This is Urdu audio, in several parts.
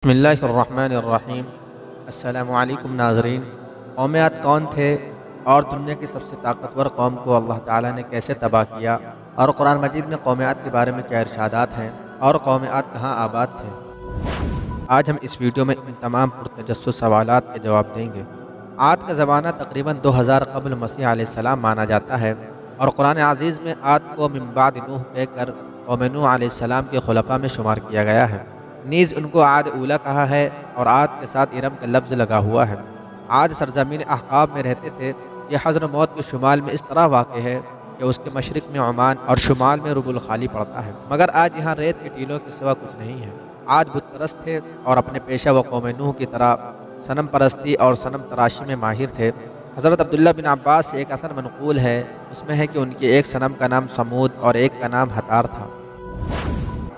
بسم اللہ الرحمن الرحیم۔ السلام علیکم ناظرین۔ قوم عاد کون تھے اور دنیا کی سب سے طاقتور قوم کو اللہ تعالیٰ نے کیسے تباہ کیا، اور قرآن مجید میں قوم عاد کے بارے میں کیا ارشادات ہیں، اور قوم عاد کہاں آباد تھے؟ آج ہم اس ویڈیو میں ان تمام پرتجسس سوالات کے جواب دیں گے۔ عاد کا زمانہ تقریباً 2000 قبل مسیح علیہ السلام مانا جاتا ہے، اور قرآن عزیز میں عاد کو من بعد نوح کہہ کر قوم نوح علیہ السلام کے خلفاء میں شمار کیا گیا ہے۔ نیز ان کو عاد اولا کہا ہے، اور عاد کے ساتھ ارم کا لفظ لگا ہوا ہے۔ عاد سرزمین احقاب میں رہتے تھے۔ یہ حضرموت کے شمال میں اس طرح واقع ہے کہ اس کے مشرق میں عمان اور شمال میں رب الخالی پڑتا ہے، مگر آج یہاں ریت کے ٹیلوں کے سوا کچھ نہیں ہے۔ عاد بت پرست تھے اور اپنے پیشہ و قوم نوح کی طرح صنم پرستی اور صنم تراشی میں ماہر تھے۔ حضرت عبداللہ بن عباس سے ایک اثر منقول ہے، اس میں ہے کہ ان کے ایک صنم کا نام سمود اور ایک کا نام ہتار تھا۔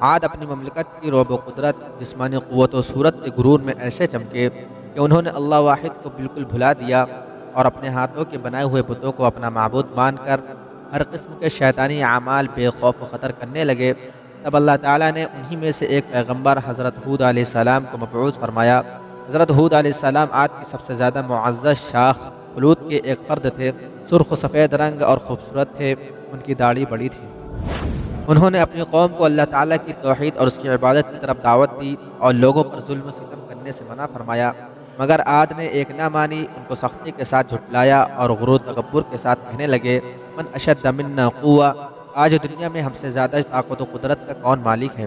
عاد اپنی مملکت کی رعب و قدرت، جسمانی قوت و صورت کے غرور میں ایسے چمکے کہ انہوں نے اللہ واحد کو بالکل بھلا دیا اور اپنے ہاتھوں کے بنائے ہوئے بتوں کو اپنا معبود مان کر ہر قسم کے شیطانی اعمال بے خوف و خطر کرنے لگے۔ تب اللہ تعالیٰ نے انہی میں سے ایک پیغمبر حضرت ہود علیہ السلام کو مبعوث فرمایا۔ حضرت ہود علیہ السلام عاد کی سب سے زیادہ معزز شاخ خلود کے ایک فرد تھے۔ سرخ و سفید رنگ اور خوبصورت تھے، ان کی داڑھی بڑی تھی۔ انہوں نے اپنی قوم کو اللہ تعالیٰ کی توحید اور اس کی عبادت کی طرف دعوت دی اور لوگوں پر ظلم و ستم کرنے سے منع فرمایا، مگر عاد نے ایک نہ مانی، ان کو سختی کے ساتھ جھٹلایا اور غرور و تکبر کے ساتھ کہنے لگے، من اشد منا قوة، آج دنیا میں ہم سے زیادہ طاقت و قدرت کا کون مالک ہے؟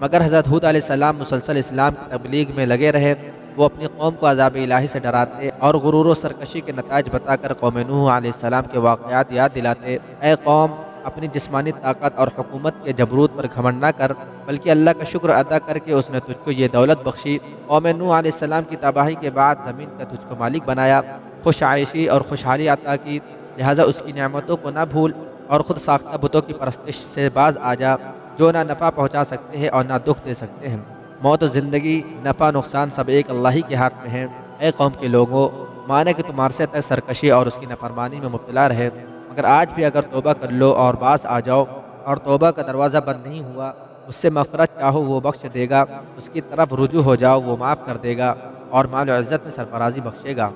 مگر حضرت ہود علیہ السلام مسلسل اسلام کی تبلیغ میں لگے رہے۔ وہ اپنی قوم کو عذاب الہی سے ڈراتے اور غرور و سرکشی کے نتائج بتا کر قوم نوح علیہ السلام کے واقعات یاد دلاتے۔ اے قوم، اپنی جسمانی طاقت اور حکومت کے جبروت پر گھمنڈ نہ کر، بلکہ اللہ کا شکر ادا کر کے اس نے تجھ کو یہ دولت بخشی۔ قوم نوح علیہ السلام کی تباہی کے بعد زمین کا تجھ کو مالک بنایا، خوش عائشی اور خوشحالی عطا کی، لہٰذا اس کی نعمتوں کو نہ بھول اور خود ساختہ بتوں کی پرستش سے باز آ جا، جو نہ نفع پہنچا سکتے ہیں اور نہ دکھ دے سکتے ہیں۔ موت و زندگی، نفع نقصان سب ایک اللہ ہی کے ہاتھ میں ہیں۔ اے قوم کے لوگوں، مانے کہ تم عرصے تک سرکشی اور اس کی نافرمانی میں مبتلا رہے، مگر آج بھی اگر توبہ کر لو اور باز آ جاؤ اور توبہ کا دروازہ بند نہیں ہوا، اس سے مغفرت چاہو وہ بخش دے گا، اس کی طرف رجوع ہو جاؤ وہ معاف کر دے گا اور مال و عزت میں سرفرازی بخشے گا۔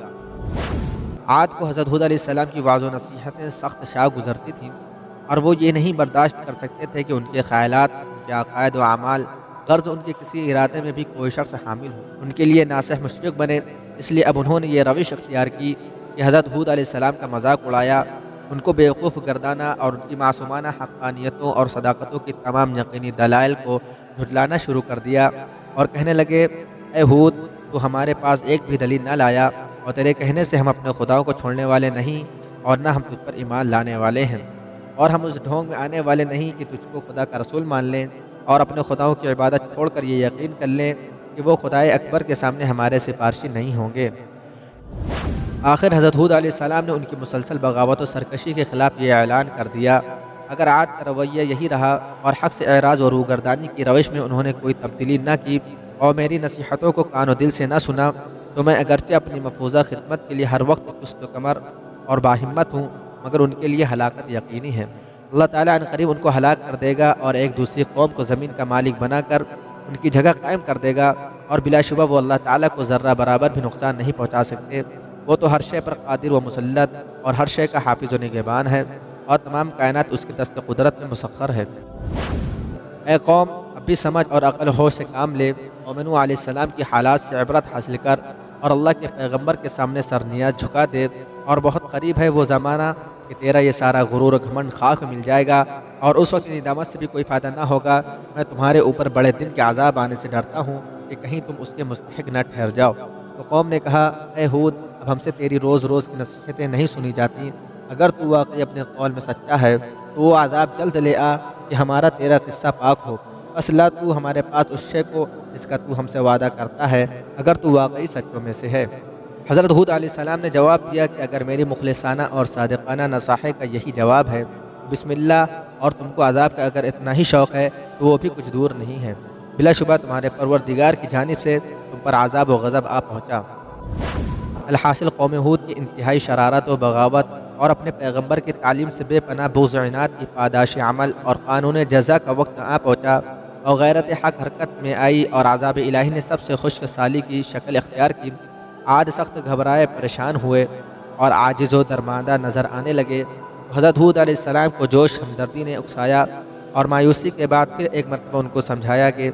عاد کو حضرت ہود علیہ السلام کی وعظ و نصیحتیں سخت شاق گزرتی تھیں، اور وہ یہ نہیں برداشت کر سکتے تھے کہ ان کے خیالات، ان کے عقائد و اعمال، غرض ان کے کسی ارادے میں بھی کوئی شخص حامل ہو، ان کے لیے ناصح مشفق بنے۔ اس لیے اب انہوں نے یہ روش اختیار کی کہ حضرت ہود علیہ السلام کا مذاق اڑایا، ان کو بیوقوف گردانا اور ان کی معصومانہ حقانیتوں اور صداقتوں کی تمام یقینی دلائل کو جھٹلانا شروع کر دیا، اور کہنے لگے، اے ہود، تو ہمارے پاس ایک بھی دلیل نہ لایا، اور تیرے کہنے سے ہم اپنے خداؤں کو چھوڑنے والے نہیں، اور نہ ہم تجھ پر ایمان لانے والے ہیں، اور ہم اس ڈھونگ میں آنے والے نہیں کہ تجھ کو خدا کا رسول مان لیں اور اپنے خداؤں کی عبادت چھوڑ کر یہ یقین کر لیں کہ وہ خدائے اکبر کے سامنے ہمارے سفارشی نہیں ہوں گے۔ آخر حضرت ہود علیہ السلام نے ان کی مسلسل بغاوت و سرکشی کے خلاف یہ اعلان کر دیا، اگر عاد کا رویہ یہی رہا اور حق سے اعراض و روگردانی کی روش میں انہوں نے کوئی تبدیلی نہ کی اور میری نصیحتوں کو کان و دل سے نہ سنا، تو میں اگرچہ اپنی مفروضہ خدمت کے لیے ہر وقت چست و کمر اور باہمت ہوں، مگر ان کے لیے ہلاکت یقینی ہے۔ اللہ تعالیٰ ان قریب ان کو ہلاک کر دے گا اور ایک دوسری قوم کو زمین کا مالک بنا کر ان کی جگہ قائم کر دے گا، اور بلا شبہ وہ اللہ تعالیٰ کو ذرہ برابر بھی نقصان نہیں پہنچا سکتے۔ وہ تو ہر شے پر قادر و مسلط اور ہر شے کا حافظ و نگہبان ہے، اور تمام کائنات اس کی دست قدرت میں مسخر ہے۔ اے قوم، اب بھی سمجھ اور عقل ہوش سے کام لے، قوم نوح علیہ السلام کی حالات سے عبرت حاصل کر اور اللہ کے پیغمبر کے سامنے سر نیاز جھکا دے، اور بہت قریب ہے وہ زمانہ کہ تیرا یہ سارا غرور و گھمنڈ خاک مل جائے گا، اور اس وقت ندامت سے بھی کوئی فائدہ نہ ہوگا۔ میں تمہارے اوپر بڑے دن کے عذاب آنے سے ڈرتا ہوں کہ کہیں تم اس کے مستحق نہ ٹھہر جاؤ۔ تو قوم نے کہا، اے ہود، اب ہم سے تیری روز روز کی نصیحتیں نہیں سنی جاتی، اگر تو واقعی اپنے قول میں سچا ہے تو وہ عذاب جلد لے آ کہ ہمارا تیرا قصہ پاک ہو، بس لا تو ہمارے پاس اس شے کو جس کا تو ہم سے وعدہ کرتا ہے، اگر تو واقعی سچوں میں سے ہے۔ حضرت ہود علیہ السلام نے جواب دیا کہ اگر میری مخلصانہ اور صادقانہ نصاحے کا یہی جواب ہے، بسم اللہ، اور تم کو عذاب کا اگر اتنا ہی شوق ہے تو وہ بھی کچھ دور نہیں ہے، بلا شبہ تمہارے پروردگار کی جانب سے تم پر عذاب و غضب آ پہنچا۔ الحاصل قوم ہود کی انتہائی شرارت و بغاوت اور اپنے پیغمبر کی تعلیم سے بے پناہ بغض و عناد کی پاداش عمل اور قانون جزا کا وقت آ پہنچا، اور غیرت حق حرکت میں آئی اور عذاب الہی نے سب سے خشک سالی کی شکل اختیار کی۔ عاد سخت گھبرائے پریشان ہوئے اور عاجز و درماندہ نظر آنے لگے۔ حضرت ہود علیہ السلام کو جوش ہمدردی نے اکسایا اور مایوسی کے بعد پھر ایک مرتبہ ان کو سمجھایا کہ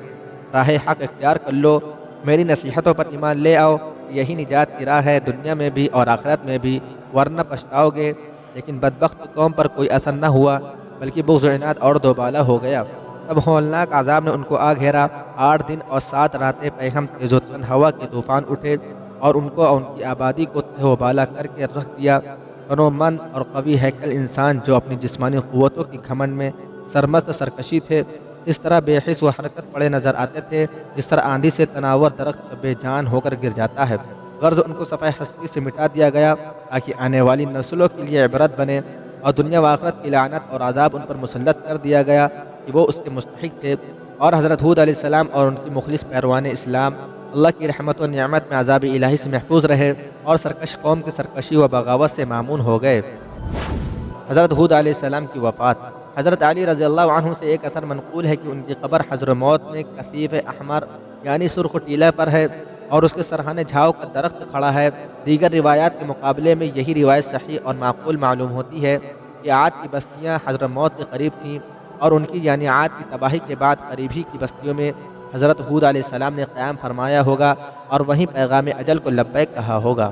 راہ حق اختیار کر لو، میری نصیحتوں پر ایمان لے آؤ، یہی نجات کی راہ ہے دنیا میں بھی اور آخرت میں بھی، ورنہ پچھتاؤ گے۔ لیکن بدبخت قوم پر کوئی اثر نہ ہوا بلکہ بغض و عناد اور دوبالا ہو گیا۔ تب ہولناک عذاب نے ان کو آ گھیرا۔ 8 دن اور 7 راتیں پیہم تیز و تند ہوا کے طوفان اٹھے اور ان کو اور ان کی آبادی کو تہ و بالا کر کے رکھ دیا۔ تنو مند اور قوی ہیکل انسان جو اپنی جسمانی قوتوں کی گھمنڈ میں سرمست سرکشی تھے، اس طرح بے حس و حرکت پڑے نظر آتے تھے جس طرح آندھی سے تناور درخت بے جان ہو کر گر جاتا ہے۔ غرض ان کو صفحہ ہستی سے مٹا دیا گیا تاکہ آنے والی نسلوں کے لیے عبرت بنے، اور دنیا و آخرت کی لعنت اور عذاب ان پر مسلط کر دیا گیا کہ وہ اس کے مستحق تھے۔ اور حضرت ہود علیہ السلام اور ان کی مخلص پیروان اسلام اللہ کی رحمت و نعمت میں عذاب الہی سے محفوظ رہے اور سرکش قوم کی سرکشی و بغاوت سے معمون ہو گئے۔ حضرت ہود علیہ السلام کی وفات۔ حضرت علی رضی اللہ عنہ سے ایک اثر منقول ہے کہ ان کی قبر حضرموت میں کثیف احمر یعنی سرخ ٹیلہ پر ہے اور اس کے سرحانے جھاؤ کا درخت کھڑا ہے۔ دیگر روایات کے مقابلے میں یہی روایت صحیح اور معقول معلوم ہوتی ہے کہ عاد کی بستیاں حضرموت کے قریب تھیں اور ان کی یعنی عاد کی تباہی کے بعد قریب ہی کی بستیوں میں حضرت ہود علیہ السلام نے قیام فرمایا ہوگا اور وہیں پیغام اجل کو لبیک کہا ہوگا۔